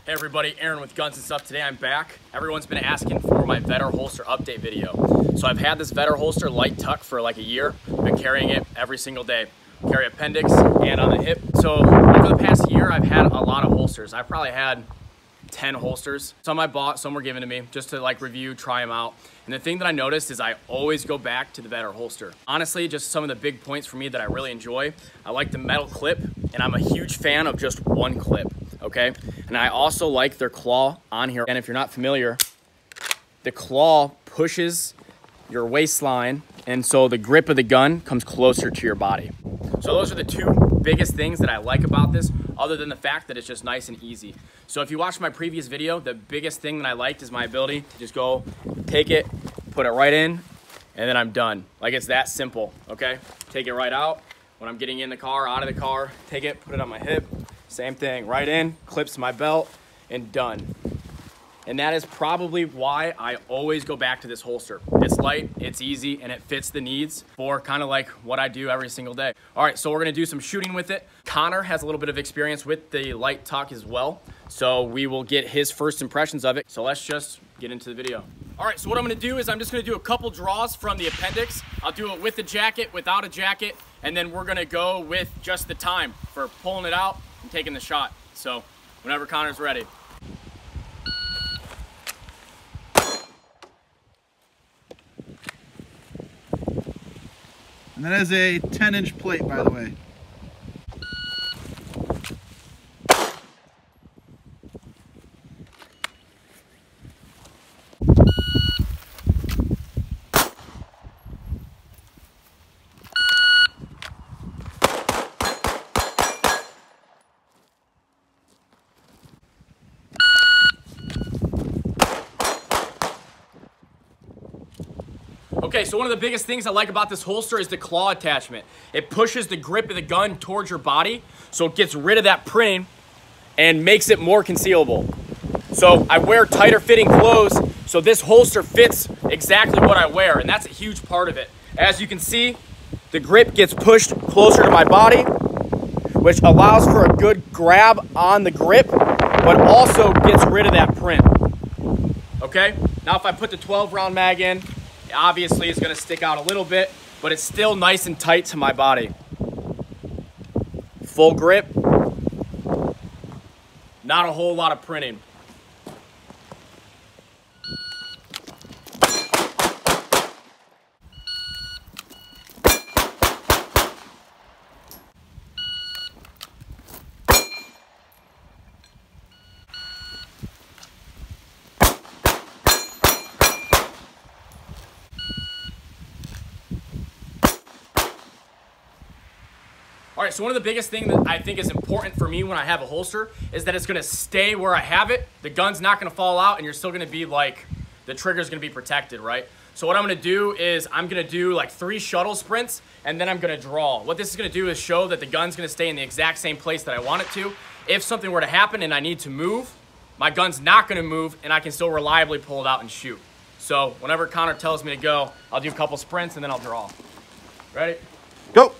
Hey everybody, Aaron with Guns and Stuff. Today I'm back. Everyone's been asking for my Vedder Holster update video. So I've had this Vedder Holster light tuck for like a year. Been carrying it every single day. Carry appendix and on the hip. So over the past year, I've had a lot of holsters. I've probably had 10 holsters. Some I bought, some were given to me just to like review, try them out. And the thing that I noticed is I always go back to the Vedder Holster. Honestly, just some of the big points for me that I really enjoy. I like the metal clip, and I'm a huge fan of just one clip, okay? And I also like their claw on here. And if you're not familiar, the claw pushes your waistline, and so the grip of the gun comes closer to your body. So those are the two biggest things that I like about this, other than the fact that it's just nice and easy. So if you watched my previous video, the biggest thing that I liked is my ability to just go take it, put it right in, and then I'm done. Like, it's that simple, okay? Take it right out. When I'm getting in the car, out of the car, take it, put it on my hip, same thing, right in, clips to my belt, and done. And that is probably why I always go back to this holster. It's light, it's easy, and it fits the needs for kind of like what I do every single day. All right, so we're gonna do some shooting with it. Connor has a little bit of experience with the light tuck as well, so we will get his first impressions of it. So let's just get into the video. All right, so what I'm gonna do is I'm just gonna do a couple draws from the appendix. I'll do it with the jacket, without a jacket, and then we're gonna go with just the time for pulling it out and taking the shot. So whenever Connor's ready. And that is a 10-inch plate, by the way. Okay, so one of the biggest things I like about this holster is the claw attachment. It pushes the grip of the gun towards your body, so it gets rid of that printing and makes it more concealable. So I wear tighter fitting clothes, so this holster fits exactly what I wear, and that's a huge part of it. As you can see, the grip gets pushed closer to my body, which allows for a good grab on the grip, but also gets rid of that print. Okay, now if I put the 12-round mag in, obviously it's going to stick out a little bit, but it's still nice and tight to my body. Full grip, not a whole lot of printing. All right, so one of the biggest things that I think is important for me when I have a holster is that it's gonna stay where I have it. The gun's not gonna fall out, and you're still gonna be like, the trigger's gonna be protected, right? So what I'm gonna do is I'm gonna do like 3 shuttle sprints, and then I'm gonna draw. What this is gonna do is show that the gun's gonna stay in the exact same place that I want it to. If something were to happen and I need to move, my gun's not gonna move, and I can still reliably pull it out and shoot. So whenever Connor tells me to go, I'll do a couple sprints, and then I'll draw. Ready? Go!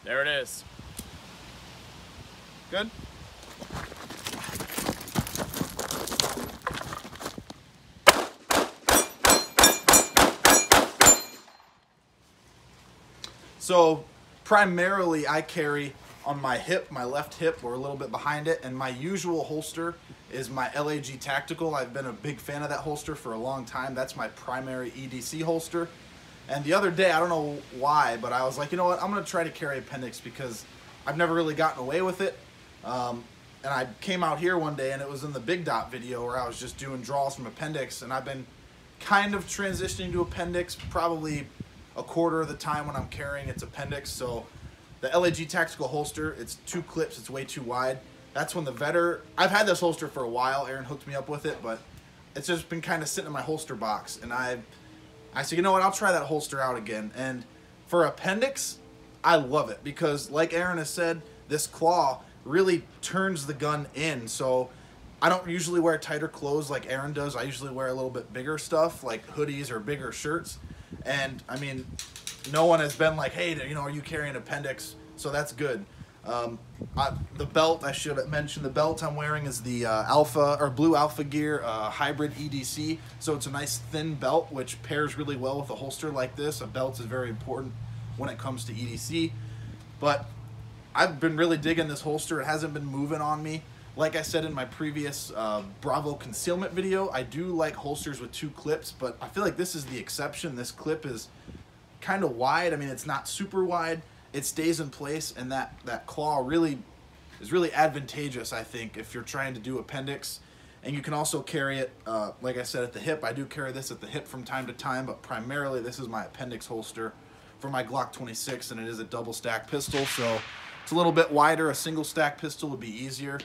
There it is. Good? So primarily I carry on my hip, my left hip, or a little bit behind it, and my usual holster is my LAG Tactical. I've been a big fan of that holster for a long time. That's my primary EDC holster. And the other day, I don't know why, but I was like, you know what, I'm going to try to carry appendix because I've never really gotten away with it. And I came out here one day, and it was in the Big Dot video where I was just doing draws from appendix, and I've been kind of transitioning to appendix probably a quarter of the time when I'm carrying it's appendix. So the LAG Tactical holster, it's 2 clips, it's way too wide. That's when the Vedder, I've had this holster for a while, Aaron hooked me up with it, but it's just been kind of sitting in my holster box, and I said, you know what, I'll try that holster out again. And for appendix, I love it because like Aaron has said, this claw really turns the gun in. So I don't usually wear tighter clothes like Aaron does. I usually wear a little bit bigger stuff like hoodies or bigger shirts. And I mean, no one has been like, hey, you know, are you carrying appendix? So that's good. The belt, I should have mentioned, the belt I'm wearing is the Blue Alpha Gear hybrid EDC. So it's a nice thin belt, which pairs really well with a holster like this. A belt is very important when it comes to EDC. But I've been really digging this holster. It hasn't been moving on me. Like I said in my previous Bravo concealment video, I do like holsters with 2 clips, but I feel like this is the exception. This clip is kind of wide. I mean, it's not super wide. It stays in place, and that claw really is really advantageous, I think, if you're trying to do appendix. And you can also carry it, like I said, at the hip. I do carry this at the hip from time to time, but primarily this is my appendix holster for my Glock 26, and it is a double stack pistol, so it's a little bit wider. A single stack pistol would be easier.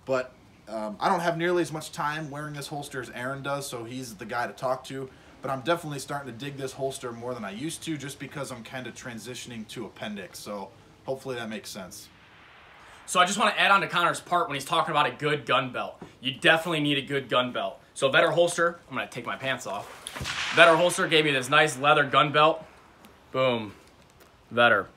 But I don't have nearly as much time wearing this holster as Aaron does, so he's the guy to talk to. But I'm definitely starting to dig this holster more than I used to, just because I'm kind of transitioning to appendix. So hopefully that makes sense. So I just want to add on to Connor's part when he's talking about a good gun belt. You definitely need a good gun belt. So Vedder Holster, I'm going to take my pants off. Vedder Holster gave me this nice leather gun belt. Boom. Vedder.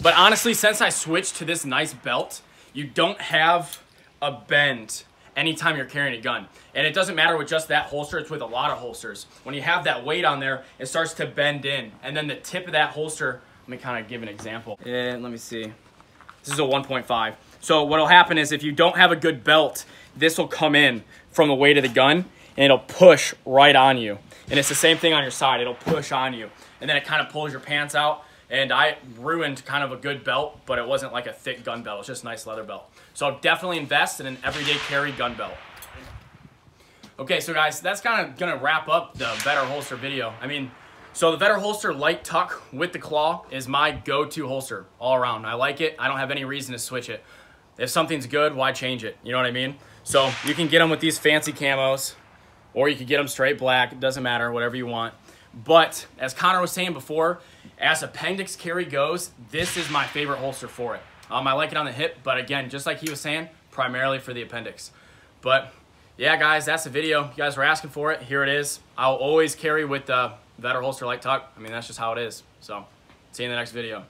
But honestly, since I switched to this nice belt, you don't have a bend anytime you're carrying a gun. And it doesn't matter with just that holster, it's with a lot of holsters. When you have that weight on there, it starts to bend in. And then the tip of that holster, let me kind of give an example. And let me see. This is a 1.5. So what'll happen is if you don't have a good belt, this will come in from the weight of the gun and it'll push right on you. And it's the same thing on your side, it'll push on you. And then it kind of pulls your pants out. And I ruined kind of a good belt, but it wasn't like a thick gun belt. It's just a nice leather belt. So definitely invest in an everyday carry gun belt. Okay, so guys, that's kind of gonna wrap up the Vedder Holster video. I mean, so the Vedder Holster Light Tuck with the claw is my go-to holster all around. I like it. I don't have any reason to switch it. If something's good, why change it? You know what I mean? So you can get them with these fancy camos, or you can get them straight black. It doesn't matter, whatever you want. But as Connor was saying before, as appendix carry goes, this is my favorite holster for it. I like it on the hip, but again, just like he was saying, primarily for the appendix. But yeah, guys, that's the video. You guys were asking for it. Here it is. I'll always carry with the Vedder Holster Light Tuck. I mean, that's just how it is. So see you in the next video.